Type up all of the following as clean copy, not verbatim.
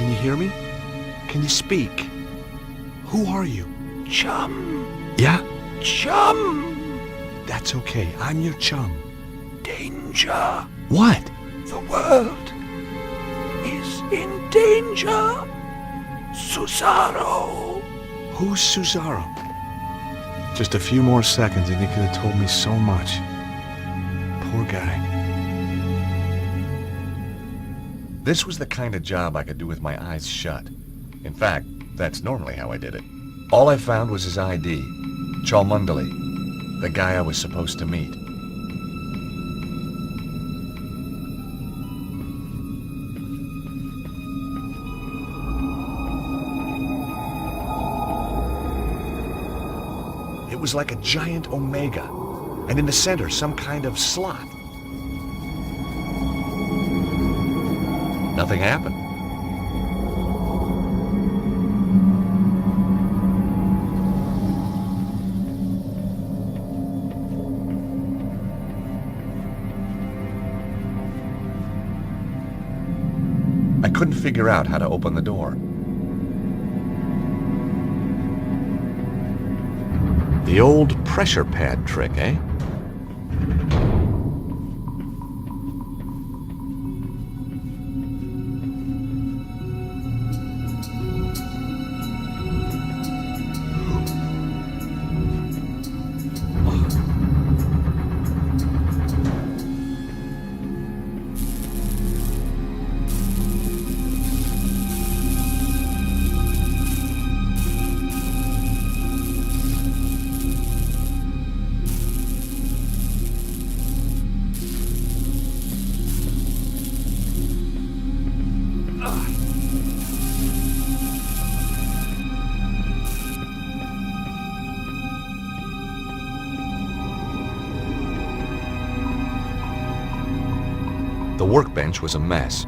Can you hear me? Can you speak? Who are you? Chum. Yeah? Chum. That's okay. I'm your chum. Danger. What? The world is in danger. Susaro. Who's Susaro? Just a few more seconds and he could have told me so much. Poor guy. This was the kind of job I could do with my eyes shut. In fact, that's normally how I did it. All I found was his ID, Cholmundali, the guy I was supposed to meet. It was like a giant omega, and in the center, some kind of slot. Nothing happened. I couldn't figure out how to open the door. The old pressure pad trick, eh? The workbench was a mess,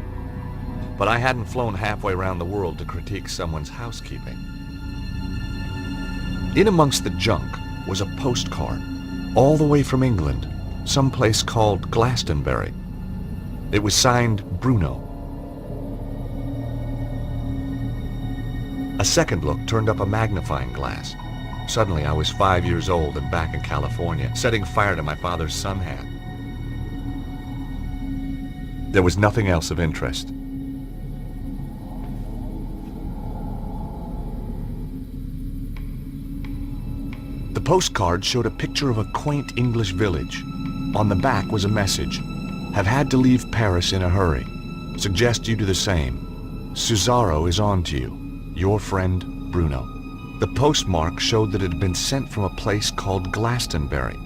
but I hadn't flown halfway around the world to critique someone's housekeeping. In amongst the junk was a postcard, all the way from England, someplace called Glastonbury. It was signed Bruno. A second look turned up a magnifying glass. Suddenly I was 5 years old and back in California, setting fire to my father's sun hat. There was nothing else of interest. The postcard showed a picture of a quaint English village. On the back was a message. Have had to leave Paris in a hurry. Suggest you do the same. Susaro is on to you. Your friend, Bruno. The postmark showed that it had been sent from a place called Glastonbury.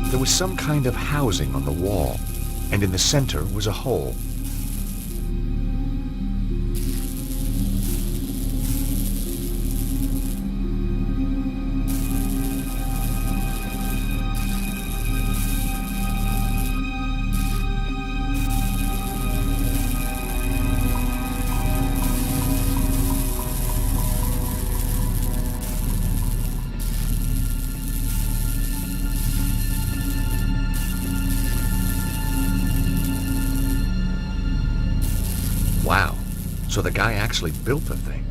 There was some kind of housing on the wall, and in the center was a hole. Wow, so the guy actually built the thing.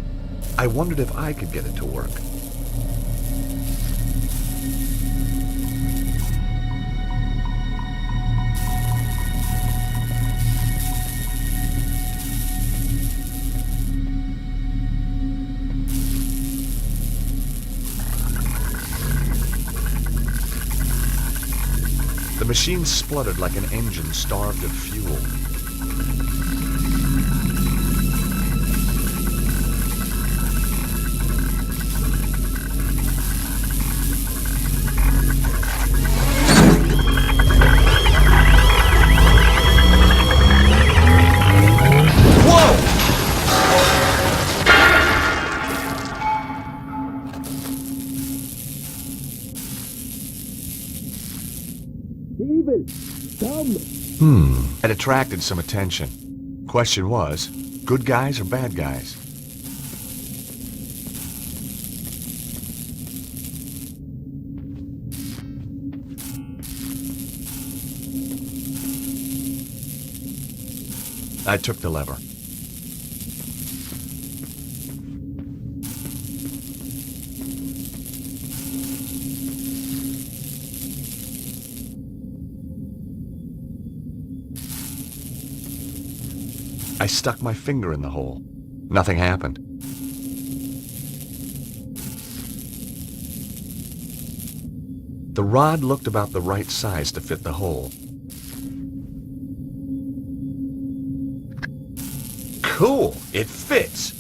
I wondered if I could get it to work. machine spluttered like an engine starved of fuel. It attracted some attention. Question was, good guys or bad guys? I took the lever. I stuck my finger in the hole. Nothing happened. The rod looked about the right size to fit the hole. Cool! It fits!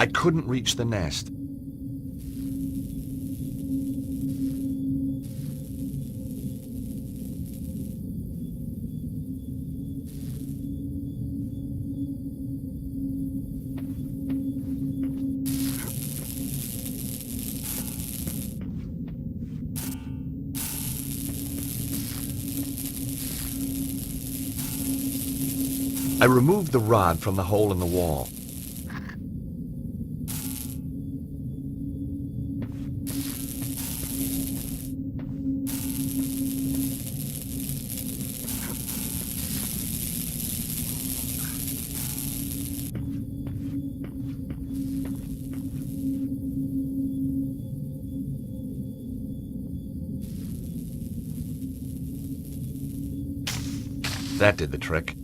I couldn't reach the nest. I removed the rod from the hole in the wall. That did the trick.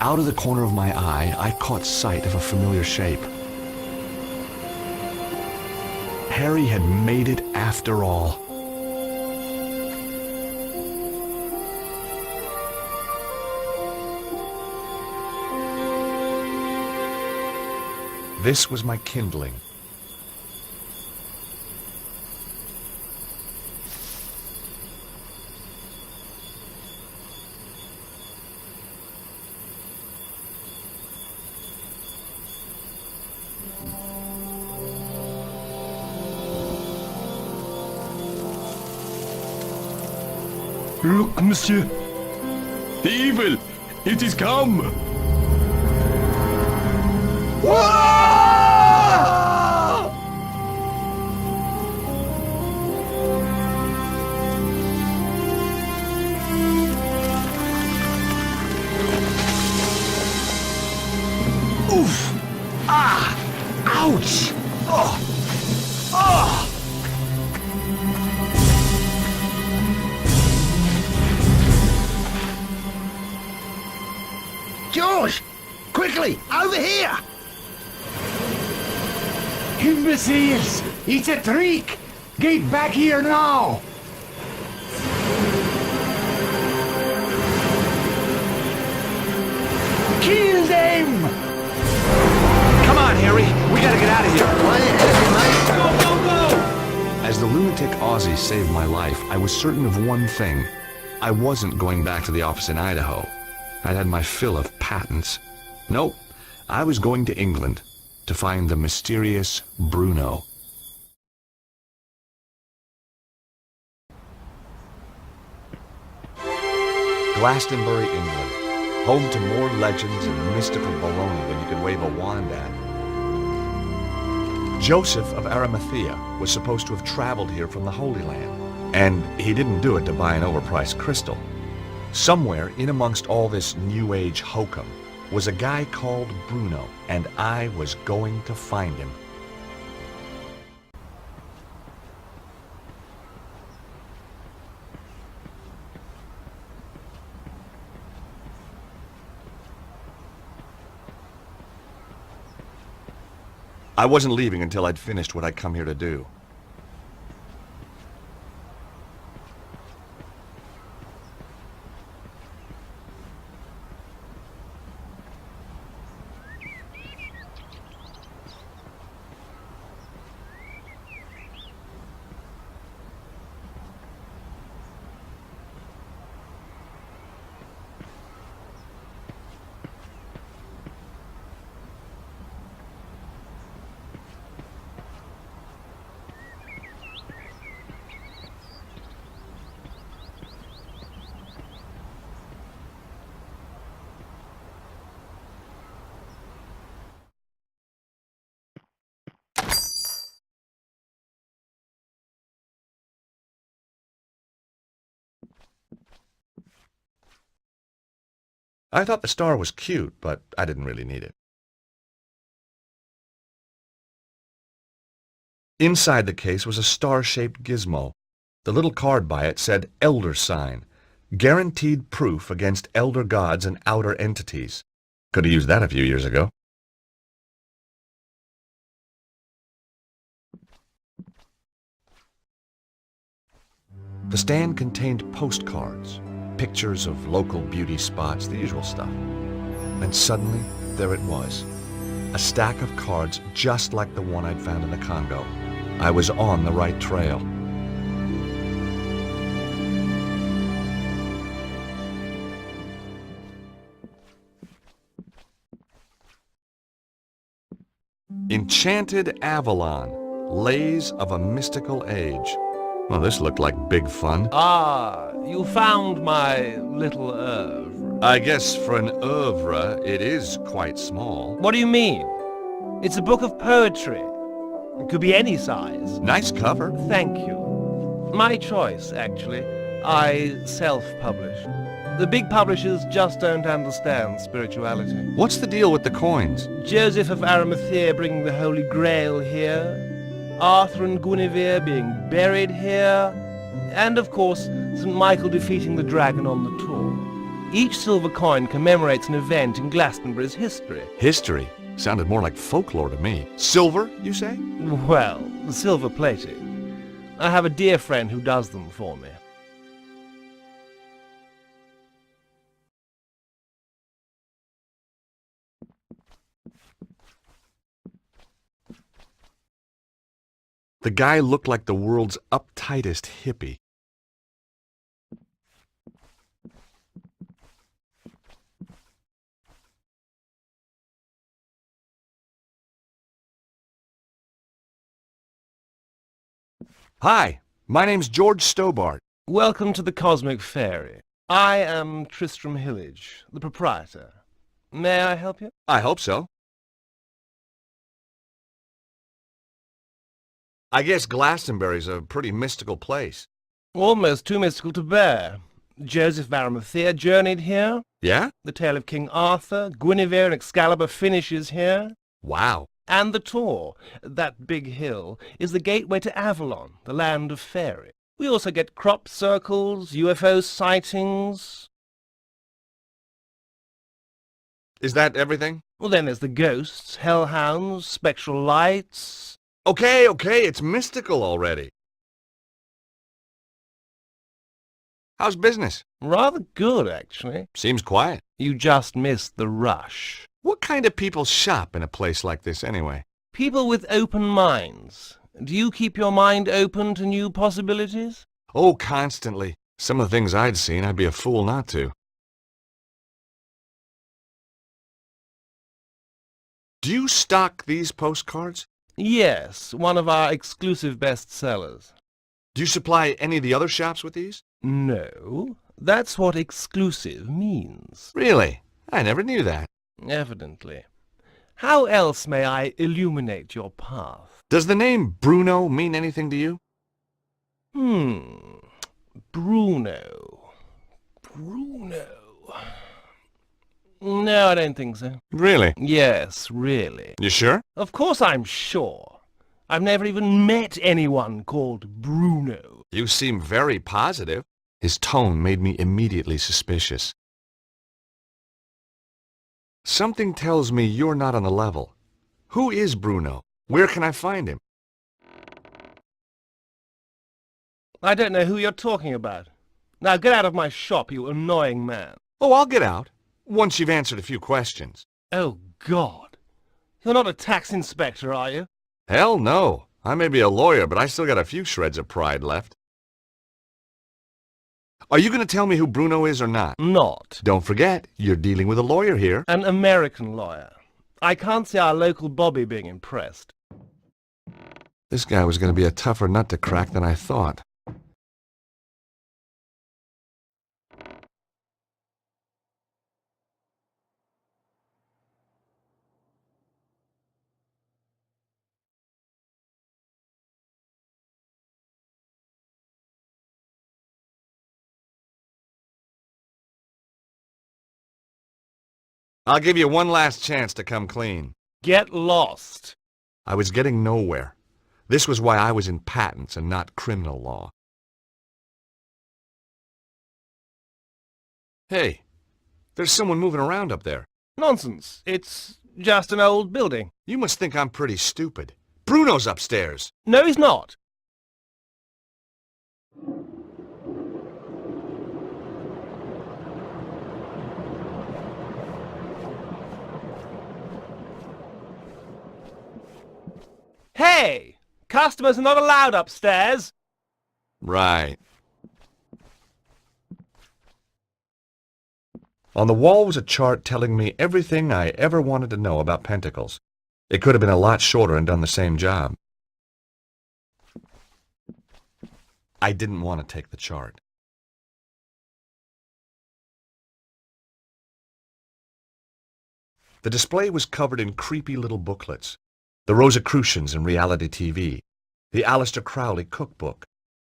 Out of the corner of my eye, I caught sight of a familiar shape. Harry had made it after all. This was my kindling. Look, monsieur. The evil! It is come! Oof! Ah! Ouch! Oh! Oh! George! Quickly! Over here! Imbeciles! It's a trick! Get back here now! Kill them! Come on, Harry! We gotta get out of here! Way ahead of you, mate! Go, go, go! As the lunatic Aussie saved my life, I was certain of one thing. I wasn't going back to the office in Idaho. I'd had my fill of patents. Nope, I was going to England to find the mysterious Bruno. Glastonbury, England, home to more legends and mystical baloney than you could wave a wand at. Joseph of Arimathea was supposed to have traveled here from the Holy Land, and he didn't do it to buy an overpriced crystal. Somewhere in amongst all this New Age hokum was a guy called Bruno, and I was going to find him. I wasn't leaving until I'd finished what I'd come here to do. I thought the star was cute, but I didn't really need it. Inside the case was a star-shaped gizmo. The little card by it said Elder Sign, guaranteed proof against elder gods and outer entities. Could have used that a few years ago. The stand contained postcards, pictures of local beauty spots, the usual stuff. And suddenly, there it was. A stack of cards just like the one I'd found in the Congo. I was on the right trail. Enchanted Avalon, Lays of a Mystical Age. Well, this looked like big fun. Ah, you found my little oeuvre. I guess for an oeuvre, it is quite small. What do you mean? It's a book of poetry. It could be any size. Nice cover. Thank you. My choice, actually. I self-publish. The big publishers just don't understand spirituality. What's the deal with the coins? Joseph of Arimathea bringing the Holy Grail here. Arthur and Guinevere being buried here. And, of course, St. Michael defeating the dragon on the tour. Each silver coin commemorates an event in Glastonbury's history. History? Sounded more like folklore to me. Silver, you say? Well, silver-plated. I have a dear friend who does them for me. The guy looked like the world's uptightest hippie. Hi, my name's George Stobbart. Welcome to the Cosmic Fairy. I am Tristram Hillage, the proprietor. May I help you? I hope so. I guess Glastonbury's a pretty mystical place. Almost too mystical to bear. Joseph of Arimathea journeyed here. Yeah? The tale of King Arthur, Guinevere and Excalibur finishes here. Wow. And the Tor, that big hill, is the gateway to Avalon, the land of fairy. We also get crop circles, UFO sightings. Is that everything? Well, then there's the ghosts, hellhounds, spectral lights. Okay, it's mystical already. How's business? Rather good, actually. Seems quiet. You just missed the rush. What kind of people shop in a place like this anyway? People with open minds. Do you keep your mind open to new possibilities? Oh, constantly. Some of the things I'd seen, I'd be a fool not to. Do you stock these postcards? Yes, one of our exclusive bestsellers. Do you supply any of the other shops with these? No, that's what exclusive means. Really? I never knew that. Evidently. How else may I illuminate your path? Does the name Bruno mean anything to you? Bruno. No, I don't think so. Really? Yes, really. You sure? Of course I'm sure. I've never even met anyone called Bruno. You seem very positive. His tone made me immediately suspicious. Something tells me you're not on the level. Who is Bruno? Where can I find him? I don't know who you're talking about. Now get out of my shop, you annoying man. Oh, I'll get out, once you've answered a few questions. Oh, God. You're not a tax inspector, are you? Hell no. I may be a lawyer, but I still got a few shreds of pride left. Are you going to tell me who Bruno is or not? Not. Don't forget, you're dealing with a lawyer here. An American lawyer. I can't see our local Bobby being impressed. This guy was going to be a tougher nut to crack than I thought. I'll give you one last chance to come clean. Get lost. I was getting nowhere. This was why I was in patents and not criminal law. Hey, there's someone moving around up there. Nonsense. It's just an old building. You must think I'm pretty stupid. Bruno's upstairs. No, he's not. Hey! Customers are not allowed upstairs! Right. On the wall was a chart telling me everything I ever wanted to know about pentacles. It could have been a lot shorter and done the same job. I didn't want to take the chart. The display was covered in creepy little booklets. The Rosicrucians in reality TV, the Aleister Crowley cookbook,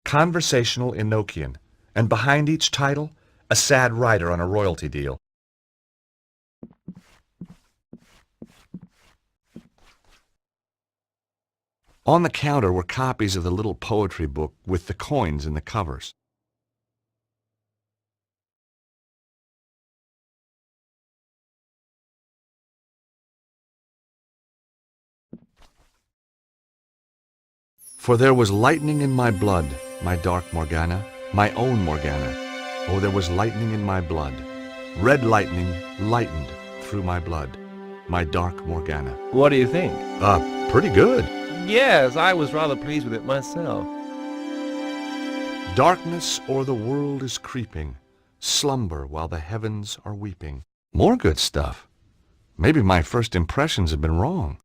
Conversational Enochian, and behind each title, a sad writer on a royalty deal. On the counter were copies of the little poetry book with the coins in the covers. For there was lightning in my blood, my dark Morgana, my own Morgana. Oh, there was lightning in my blood. Red lightning lightened through my blood, my dark Morgana. What do you think? Pretty good. Yes, I was rather pleased with it myself. Darkness o'er the world is creeping, slumber while the heavens are weeping. More good stuff. Maybe my first impressions have been wrong.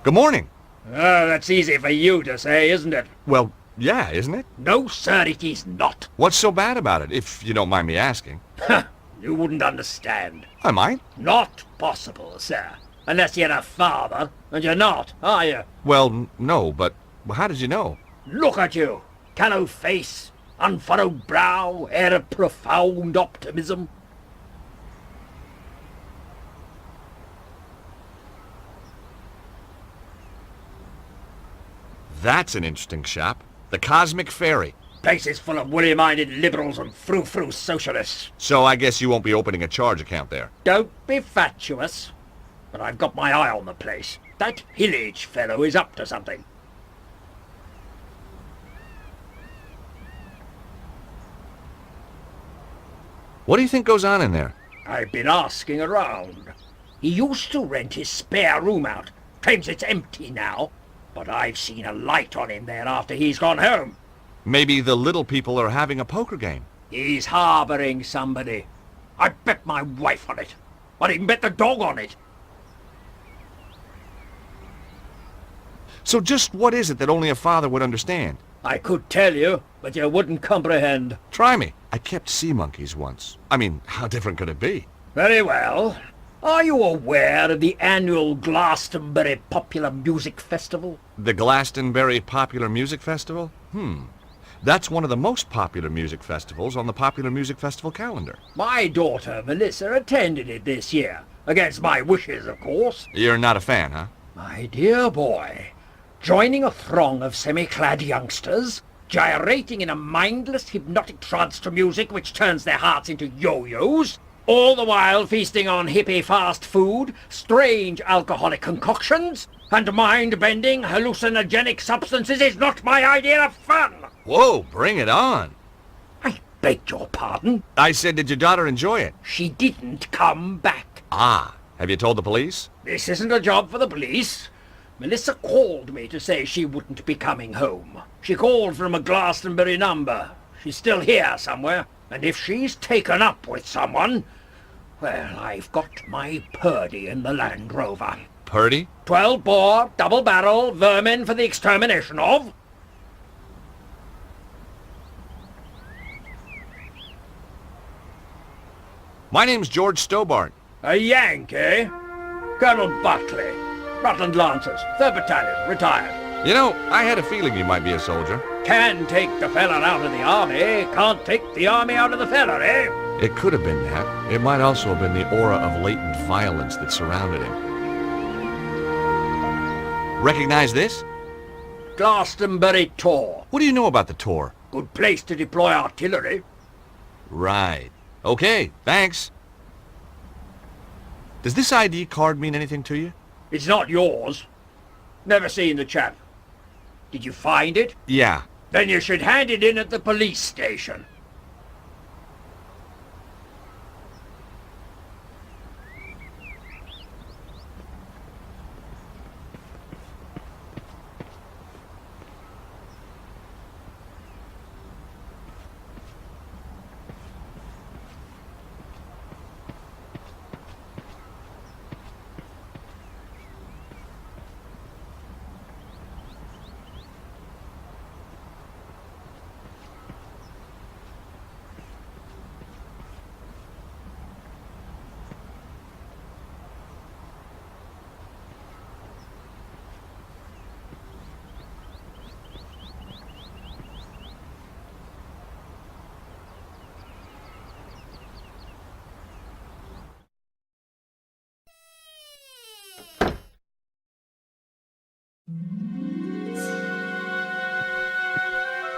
Good morning. That's easy for you to say, isn't it? Well, yeah, isn't it? No, sir, it is not. What's so bad about it, if you don't mind me asking? You wouldn't understand. I might. Not possible, sir. Unless you're a father, and you're not, are you? Well, no, but how did you know? Look at you. Callow face, unfurrowed brow, air of profound optimism. That's an interesting shop. The Cosmic Fairy. Place is full of woolly-minded liberals and frou-frou socialists. So I guess you won't be opening a charge account there. Don't be fatuous. But I've got my eye on the place. That Hillage fellow is up to something. What do you think goes on in there? I've been asking around. He used to rent his spare room out. Claims it's empty now. But I've seen a light on him there after he's gone home. Maybe the little people are having a poker game. He's harbouring somebody. I bet my wife on it. I'd even bet the dog on it. So just what is it that only a father would understand? I could tell you, but you wouldn't comprehend. Try me. I kept sea monkeys once. I mean, how different could it be? Very well. Are you aware of the annual Glastonbury Popular Music Festival? The Glastonbury Popular Music Festival? That's one of the most popular music festivals on the Popular Music Festival calendar. My daughter, Melissa, attended it this year. Against my wishes, of course. You're not a fan, huh? My dear boy, joining a throng of semi-clad youngsters, gyrating in a mindless hypnotic trance to music which turns their hearts into yo-yos, all the while feasting on hippie fast food, strange alcoholic concoctions, and mind-bending hallucinogenic substances is not my idea of fun! Whoa, bring it on! I beg your pardon? I said, did your daughter enjoy it? She didn't come back. Ah, have you told the police? This isn't a job for the police. Melissa called me to say she wouldn't be coming home. She called from a Glastonbury number. She's still here somewhere. And if she's taken up with someone, well, I've got my Purdy in the Land Rover. Purdy? 12-bore, double-barrel, vermin for the extermination of... My name's George Stobbart. A Yankee? Colonel Buckley. Rutland Lancers, 3rd Battalion, retired. You know, I had a feeling you might be a soldier. Can take the fella out of the army, can't take the army out of the fella, eh? It could have been that. It might also have been the aura of latent violence that surrounded him. Recognize this? Glastonbury Tor. What do you know about the Tor? Good place to deploy artillery. Right. Okay, thanks. Does this ID card mean anything to you? It's not yours. Never seen the chap. Did you find it? Yeah. Then you should hand it in at the police station.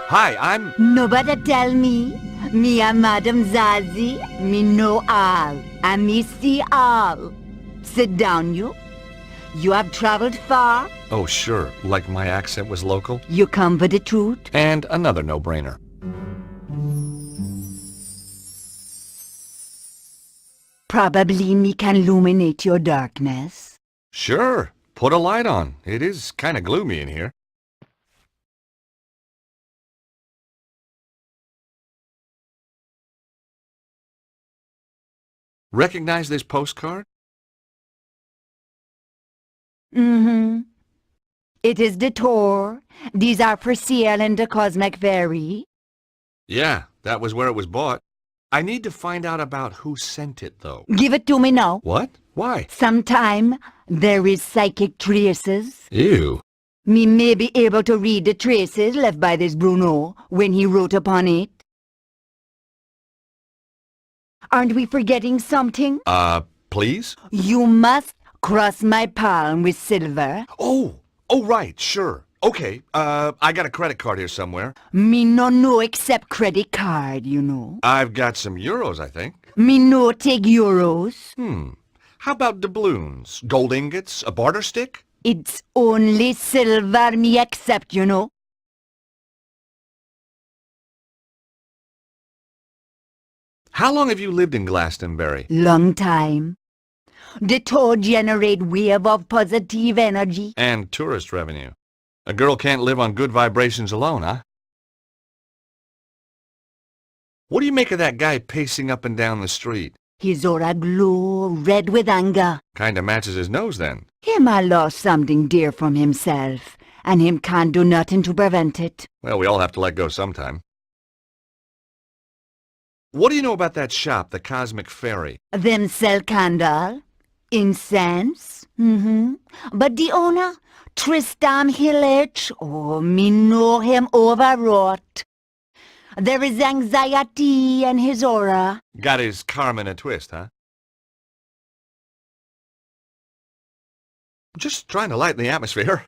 Hi, I'm... Nobody tell me. Me a Madam Zazie. Me know all. And me see all. Sit down, you. You have traveled far. Oh, sure. Like my accent was local. You come for the truth. And another no-brainer. Probably me can illuminate your darkness. Sure. Put a light on. It is kind of gloomy in here. Recognize this postcard? Mm-hmm. It is the tour. These are for sale in the Cosmic Ferry. Yeah, that was where it was bought. I need to find out about who sent it, though. Give it to me now. What? Why? Sometime there is psychic traces. Ew. Me may be able to read the traces left by this Bruno when he wrote upon it. Aren't we forgetting something? Please? You must cross my palm with silver. Oh, right, sure. Okay, I got a credit card here somewhere. Me no know except credit card, you know. I've got some euros, I think. Me no take euros. How about doubloons? Gold ingots? A barter stick? It's only silver me accept, you know. How long have you lived in Glastonbury? Long time. The tour generate wave of positive energy. And tourist revenue. A girl can't live on good vibrations alone, huh? What do you make of that guy pacing up and down the street? His aura glow, red with anger. Kinda matches his nose, then. Him a lost something dear from himself, and him can't do nothing to prevent it. Well, we all have to let go sometime. What do you know about that shop, the Cosmic Ferry? Them sell candle, incense, But the owner, Tristan Hillich, oh, me know him overwrought. There is anxiety in his aura. Got his karma in a twist, huh? Just trying to lighten the atmosphere.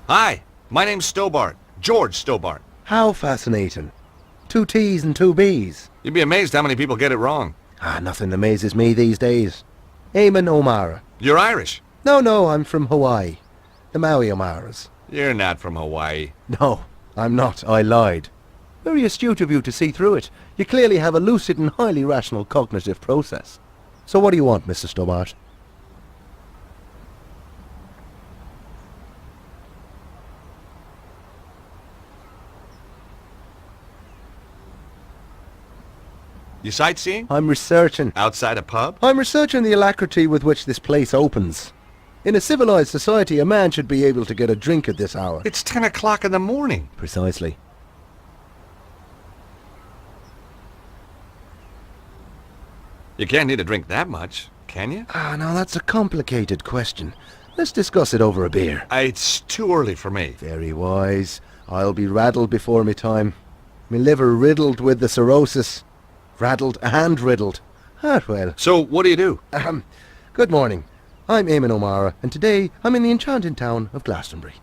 Hi, my name's Stobbart. George Stobbart. How fascinating. 2 T's and 2 B's. You'd be amazed how many people get it wrong. Nothing amazes me these days. Eamon O'Mara. You're Irish. No, I'm from Hawaii. The Maui O'Maras. You're not from Hawaii. No, I'm not. I lied. Very astute of you to see through it. You clearly have a lucid and highly rational cognitive process. So what do you want, Mr. Stobbart? You sightseeing? I'm researching. Outside a pub? I'm researching the alacrity with which this place opens. In a civilized society, a man should be able to get a drink at this hour. It's 10 o'clock in the morning. Precisely. You can't need a drink that much, can you? Now that's a complicated question. Let's discuss it over a beer. It's too early for me. Very wise. I'll be raddled before me time. Me liver riddled with the cirrhosis. Raddled and riddled. Well. So, what do you do? Good morning. I'm Eamon O'Mara, and today I'm in the enchanting town of Glastonbury.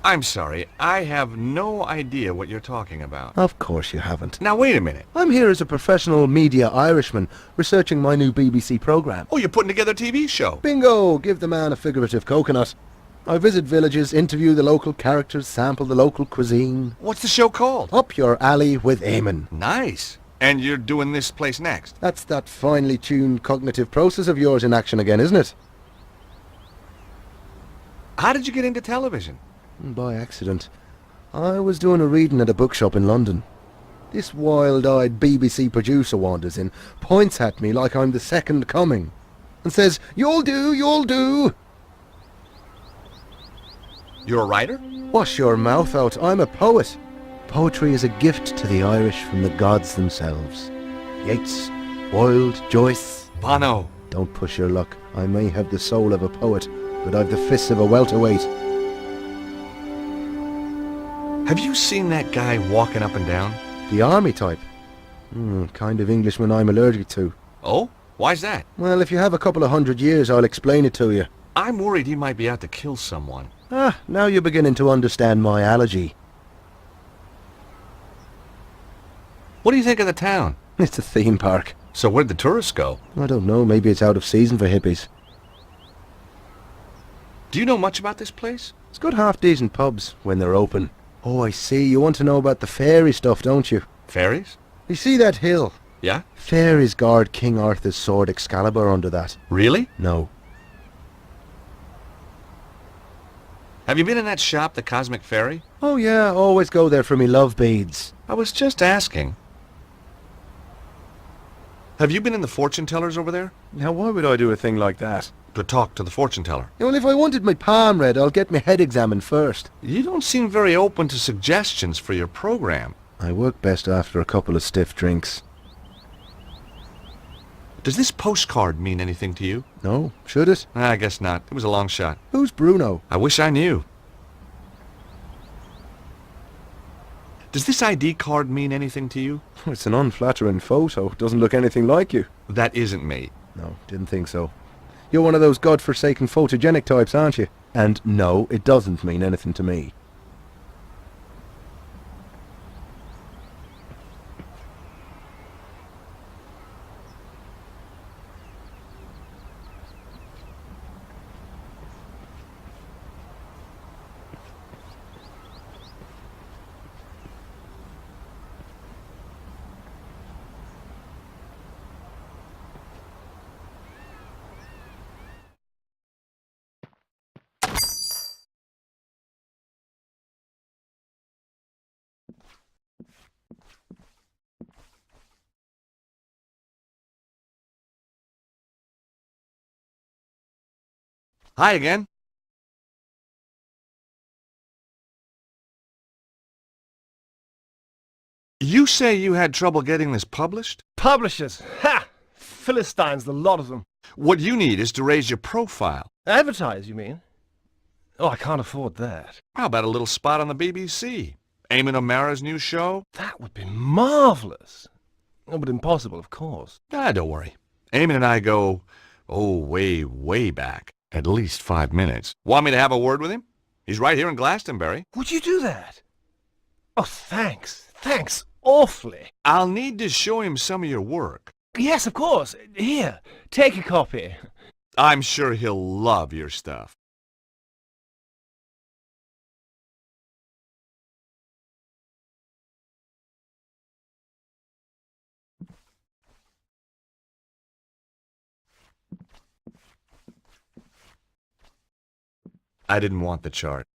I'm sorry, I have no idea what you're talking about. Of course you haven't. Now, wait a minute. I'm here as a professional media Irishman, researching my new BBC programme. Oh, you're putting together a TV show. Bingo! Give the man a figurative coconut. I visit villages, interview the local characters, sample the local cuisine. What's the show called? Up your alley with Eamon. Nice. And you're doing this place next? That's that finely tuned cognitive process of yours in action again, isn't it? How did you get into television? By accident. I was doing a reading at a bookshop in London. This wild-eyed BBC producer wanders in, points at me like I'm the second coming, and says, "You'll do, you'll do." You're a writer? Wash your mouth out, I'm a poet. Poetry is a gift to the Irish from the gods themselves. Yeats, Wilde, Joyce. Bono. Don't push your luck. I may have the soul of a poet, but I've the fists of a welterweight. Have you seen that guy walking up and down? The army type. Kind of Englishman I'm allergic to. Oh? Why's that? Well, if you have a couple of 100 years, I'll explain it to you. I'm worried he might be out to kill someone. Now you're beginning to understand my allergy. What do you think of the town? It's a theme park. So where'd the tourists go? I don't know, maybe it's out of season for hippies. Do you know much about this place? It's got half-decent pubs when they're open. Oh, I see. You want to know about the fairy stuff, don't you? Fairies? You see that hill? Yeah? Fairies guard King Arthur's sword Excalibur under that. Really? No. Have you been in that shop, the Cosmic Fairy? Oh yeah, I always go there for me love beads. I was just asking. Have you been in the fortune tellers over there? Now why would I do a thing like that? To talk to the fortune teller. Well, if I wanted my palm read, I'll get my head examined first. You don't seem very open to suggestions for your program. I work best after a couple of stiff drinks. Does this postcard mean anything to you? No, should it? I guess not. It was a long shot. Who's Bruno? I wish I knew. Does this ID card mean anything to you? It's an unflattering photo. Doesn't look anything like you. That isn't me. No, didn't think so. You're one of those godforsaken photogenic types, aren't you? And no, it doesn't mean anything to me. Hi again. You say you had trouble getting this published? Publishers! Ha! Philistines, the lot of them. What you need is to raise your profile. Advertise, you mean? Oh, I can't afford that. How about a little spot on the BBC? Eamon O'Mara's new show? That would be marvellous. Oh, but impossible, of course. Don't worry. Eamon and I go, way, way back. At least 5 minutes. Want me to have a word with him? He's right here in Glastonbury. Would you do that? Oh, thanks. Thanks awfully. I'll need to show him some of your work. Yes, of course. Here, take a copy. I'm sure he'll love your stuff. I didn't want the chart.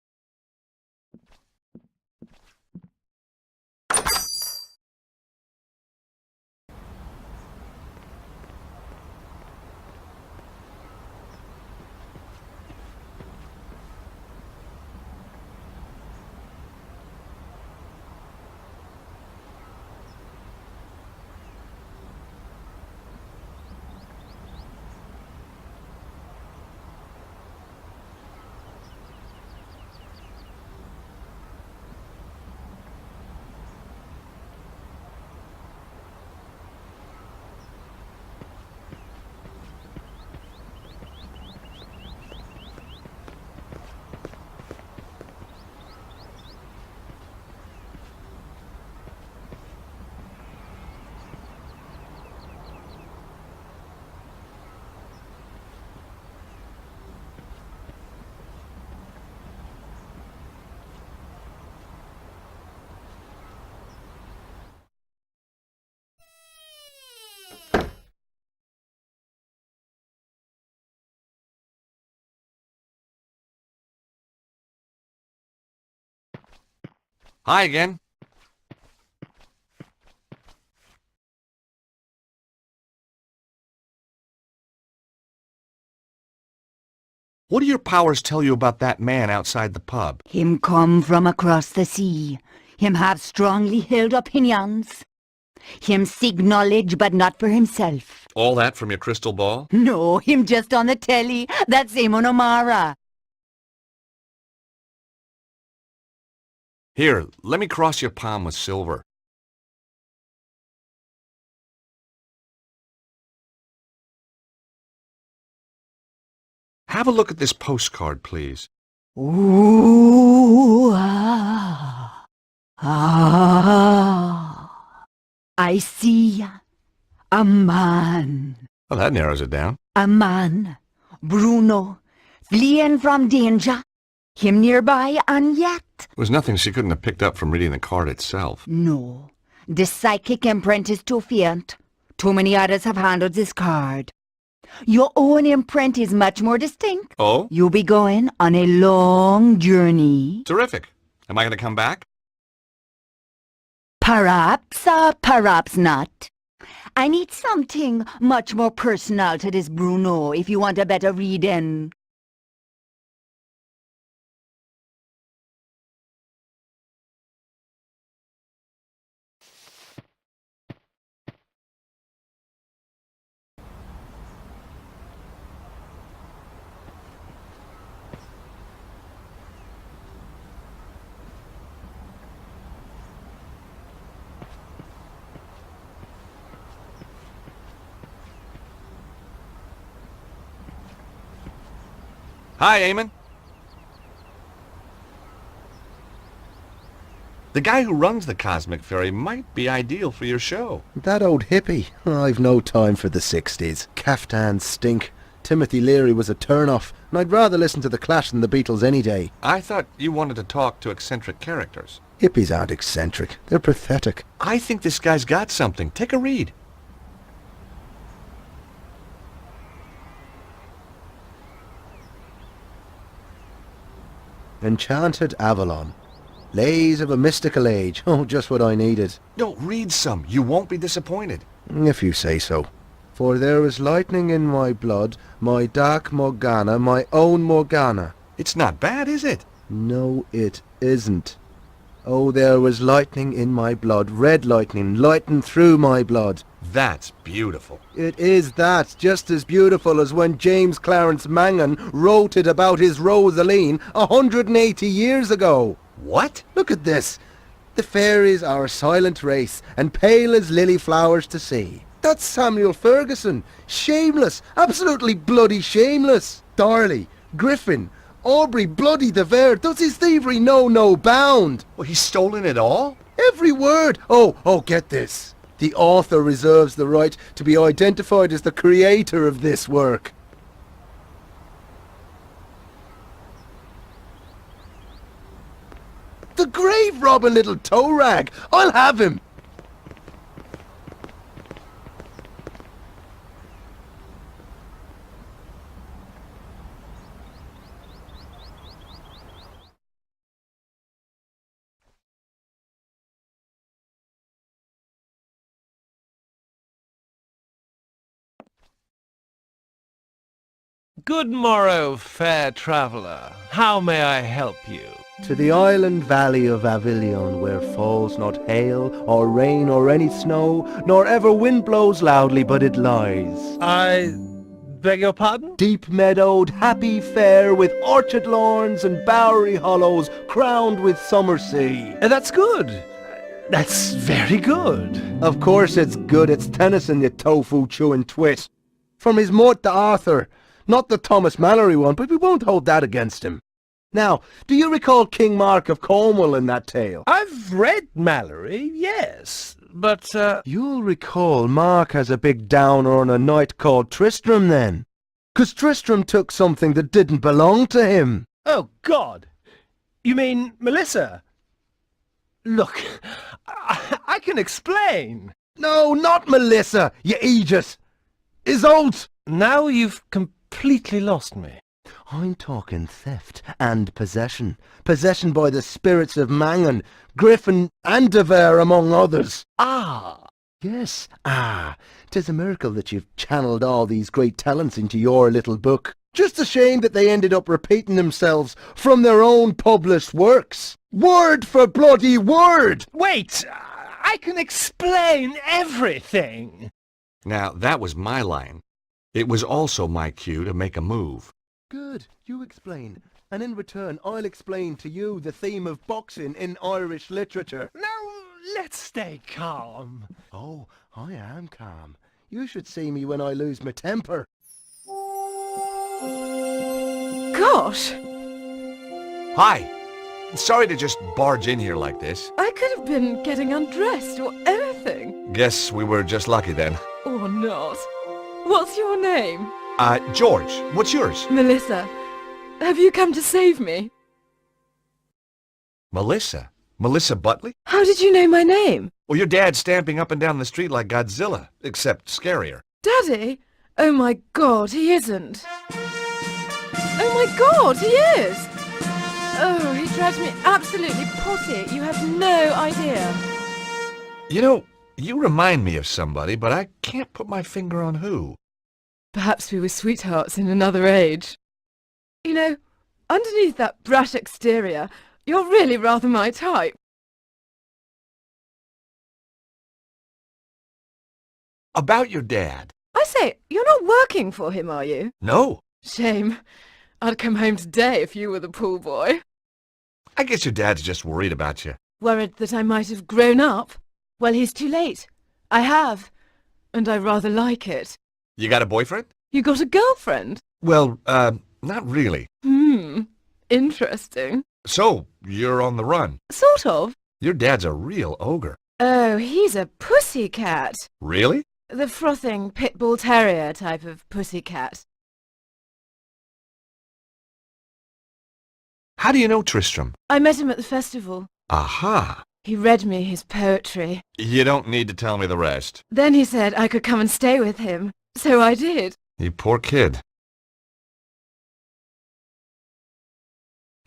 Hi again. What do your powers tell you about that man outside the pub? Him come from across the sea. Him have strongly held opinions. Him seek knowledge, but not for himself. All that from your crystal ball? No, him just on the telly. That's Amon O'Mara. Here, let me cross your palm with silver. Have a look at this postcard, please. Ooh, ah, ah. I see a man. Well, that narrows it down. A man, Bruno, fleeing from danger. Him nearby and yet. There was nothing she couldn't have picked up from reading the card itself. No, the psychic imprint is too faint. Too many others have handled this card. Your own imprint is much more distinct. Oh? You'll be going on a long journey. Terrific. Am I going to come back? Perhaps, perhaps not. I need something much more personal to this Bruno if you want a better reading. Hi, Eamon. The guy who runs the Cosmic Ferry might be ideal for your show. That old hippie. I've no time for the 60s. Caftans stink. Timothy Leary was a turn-off, and I'd rather listen to The Clash than the Beatles any day. I thought you wanted to talk to eccentric characters. Hippies aren't eccentric. They're pathetic. I think this guy's got something. Take a read. Enchanted Avalon. Lays of a mystical age. Oh, just what I needed. No, read some. You won't be disappointed. If you say so. For there is lightning in my blood, my dark Morgana, my own Morgana. It's not bad, is it? No, it isn't. Oh, there was lightning in my blood, red lightning, lighting through my blood. That's beautiful. It is that, just as beautiful as when James Clarence Mangan wrote it about his Rosaline 180 years ago. What? Look at this. The fairies are a silent race, and pale as lily flowers to see. That's Samuel Ferguson. Shameless, absolutely bloody shameless. Darley, Griffin, Aubrey bloody de Vere, does his thievery know no bound? Well, he's stolen it all? Every word. Oh, get this. The author reserves the right to be identified as the creator of this work. The grave robbing little toe rag. I'll have him. Good morrow, fair traveller. How may I help you? To the island valley of Avilion, where falls not hail, or rain, or any snow, nor ever wind blows loudly, but it lies. I beg your pardon? Deep meadowed, happy fair, with orchard lawns and bowery hollows, crowned with summer sea. That's good. That's very good. Of course it's good. It's Tennyson, you tofu-chewing twit. From his Mort to Arthur. Not the Thomas Mallory one, but we won't hold that against him. Now, do you recall King Mark of Cornwall in that tale? I've read Mallory, yes, but, You'll recall Mark has a big downer on a knight called Tristram then. 'Cause Tristram took something that didn't belong to him. Oh, God! You mean Melissa? Look, I can explain. No, not Melissa, you Aegis. Isolde! Now you've completely lost me. I'm talking theft and possession. Possession by the spirits of Mangan, Griffin and de Vere, among others. Ah! Yes, 'Tis a miracle that you've channeled all these great talents into your little book. Just a shame that they ended up repeating themselves from their own published works. Word for bloody word! Wait! I can explain everything! Now, that was my line. It was also my cue to make a move. Good, you explain. And in return, I'll explain to you the theme of boxing in Irish literature. Now, let's stay calm. Oh, I am calm. You should see me when I lose my temper. Gosh! Hi! Sorry to just barge in here like this. I could have been getting undressed or anything. Guess we were just lucky then. Or not. What's your name? George, what's yours? Melissa. Have you come to save me? Melissa? Melissa Butley? How did you know my name? Well, your dad's stamping up and down the street like Godzilla, except scarier. Daddy? Oh my God, he isn't. Oh my God, he is! Oh, he drives me absolutely potty. You have no idea. You know, you remind me of somebody, but I can't put my finger on who. Perhaps we were sweethearts in another age. You know, underneath that brash exterior, you're really rather my type. About your dad. I say, you're not working for him, are you? No. Shame. I'd come home today if you were the pool boy. I guess your dad's just worried about you. Worried that I might have grown up? Well, he's too late. I have. And I rather like it. You got a boyfriend? You got a girlfriend? Well, not really. Interesting. So, you're on the run. Sort of. Your dad's a real ogre. Oh, he's a pussycat. Really? The frothing pit bull terrier type of pussycat. How do you know Tristram? I met him at the festival. Aha! He read me his poetry. You don't need to tell me the rest. Then he said I could come and stay with him. So I did. You poor kid.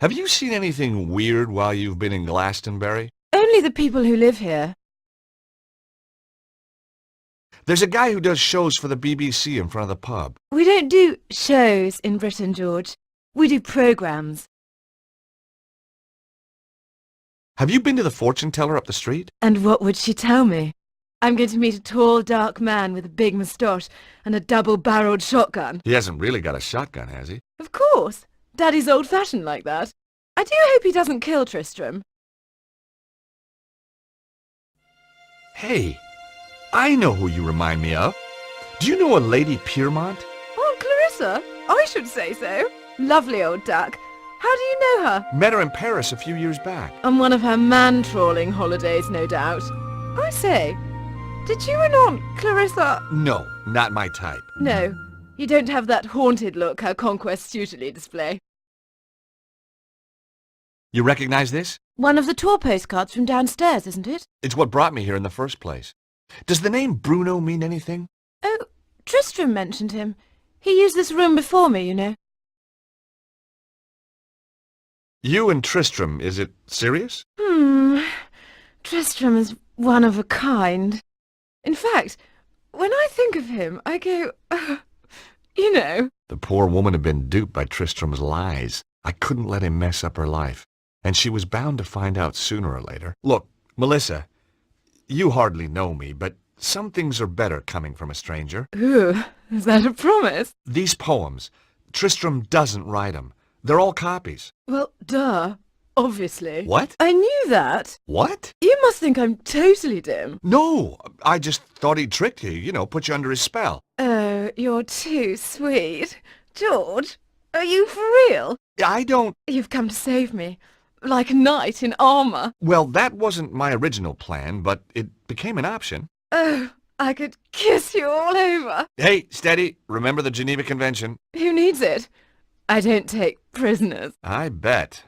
Have you seen anything weird while you've been in Glastonbury? Only the people who live here. There's a guy who does shows for the BBC in front of the pub. We don't do shows in Britain, George. We do programmes. Have you been to the fortune teller up the street? And what would she tell me? I'm going to meet a tall, dark man with a big moustache and a double-barreled shotgun. He hasn't really got a shotgun, has he? Of course. Daddy's old-fashioned like that. I do hope he doesn't kill Tristram. Hey, I know who you remind me of. Do you know a Lady Piermont? Aunt Clarissa? I should say so. Lovely old duck. How do you know her? Met her in Paris a few years back. On one of her man-trawling holidays, no doubt. I say, did you and Aunt Clarissa... No, not my type. No, you don't have that haunted look her conquests usually display. You recognize this? One of the tour postcards from downstairs, isn't it? It's what brought me here in the first place. Does the name Bruno mean anything? Oh, Tristram mentioned him. He used this room before me, you know. You and Tristram, is it serious? Tristram is one of a kind. In fact, when I think of him, I go, you know. The poor woman had been duped by Tristram's lies. I couldn't let him mess up her life, and she was bound to find out sooner or later. Look, Melissa, you hardly know me, but some things are better coming from a stranger. Ooh, is that a promise? These poems, Tristram doesn't write them. They're all copies. Well, duh. Obviously. What? I knew that. What? You must think I'm totally dim. No, I just thought he'd tricked you, put you under his spell. Oh, you're too sweet. George, are you for real? I don't... You've come to save me. Like a knight in armour. Well, that wasn't my original plan, but it became an option. Oh, I could kiss you all over. Hey, steady. Remember the Geneva Convention? Who needs it? I don't take prisoners. I bet.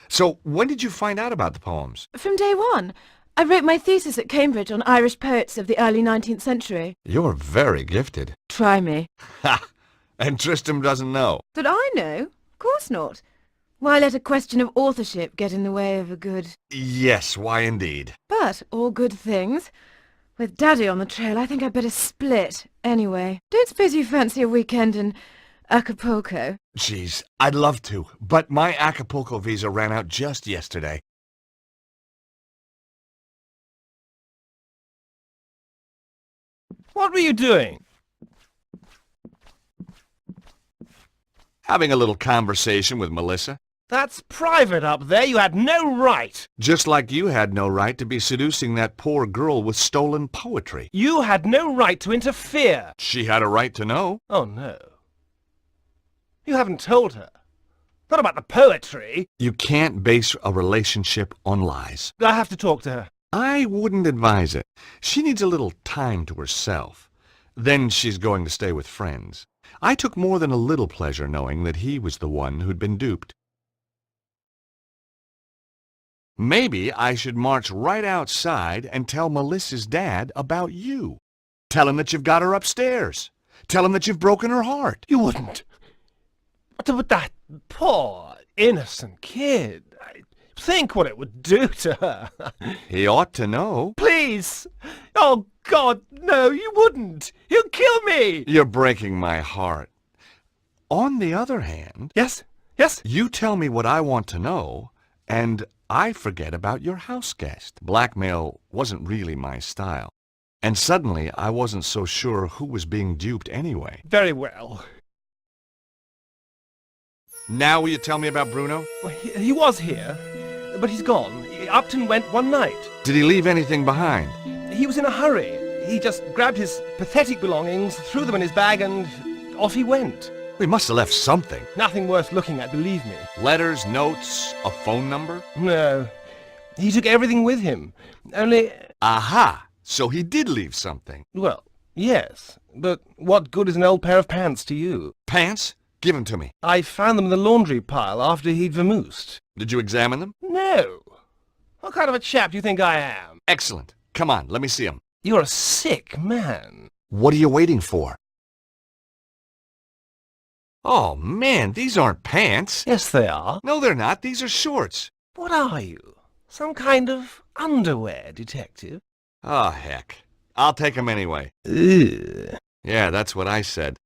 So, when did you find out about the poems? From day one. I wrote my thesis at Cambridge on Irish poets of the early 19th century. You're very gifted. Try me. Ha! And Tristram doesn't know. That I know? Of course not. Why let a question of authorship get in the way of a good... Yes, why indeed. But all good things. With Daddy on the trail, I think I'd better split. Anyway, don't suppose you fancy a weekend in Acapulco? Geez, I'd love to, but my Acapulco visa ran out just yesterday. What were you doing? Having a little conversation with Melissa. That's private up there. You had no right. Just like you had no right to be seducing that poor girl with stolen poetry. You had no right to interfere. She had a right to know. Oh, no. You haven't told her. Not about the poetry. You can't base a relationship on lies. I have to talk to her. I wouldn't advise it. She needs a little time to herself. Then she's going to stay with friends. I took more than a little pleasure knowing that he was the one who'd been duped. Maybe I should march right outside and tell Melissa's dad about you. Tell him that you've got her upstairs. Tell him that you've broken her heart. You wouldn't. But that poor, innocent kid. Think what it would do to her. He ought to know. Please! Oh, God, no, you wouldn't. You'd kill me. You're breaking my heart. On the other hand... Yes? Yes? You tell me what I want to know, and I forget about your house guest. Blackmail wasn't really my style. And suddenly I wasn't so sure who was being duped anyway. Very well. Now will you tell me about Bruno? Well, he was here, but he's gone. Upton went one night. Did he leave anything behind? He was in a hurry. He just grabbed his pathetic belongings, threw them in his bag, and off he went. He must have left something. Nothing worth looking at, believe me. Letters, notes, a phone number? No. He took everything with him. Only... Aha! So he did leave something. Well, yes. But what good is an old pair of pants to you? Pants? Give them to me. I found them in the laundry pile after he'd vamoosed. Did you examine them? No. What kind of a chap do you think I am? Excellent. Come on, let me see them. You're a sick man. What are you waiting for? Oh, man, these aren't pants. Yes, they are. No, they're not. These are shorts. What are you? Some kind of underwear detective? Oh, heck. I'll take them anyway. Ugh. Yeah, that's what I said.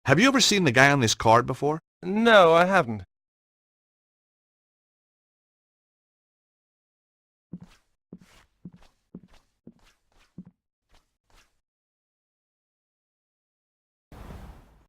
Have you ever seen the guy on this card before? No, I haven't.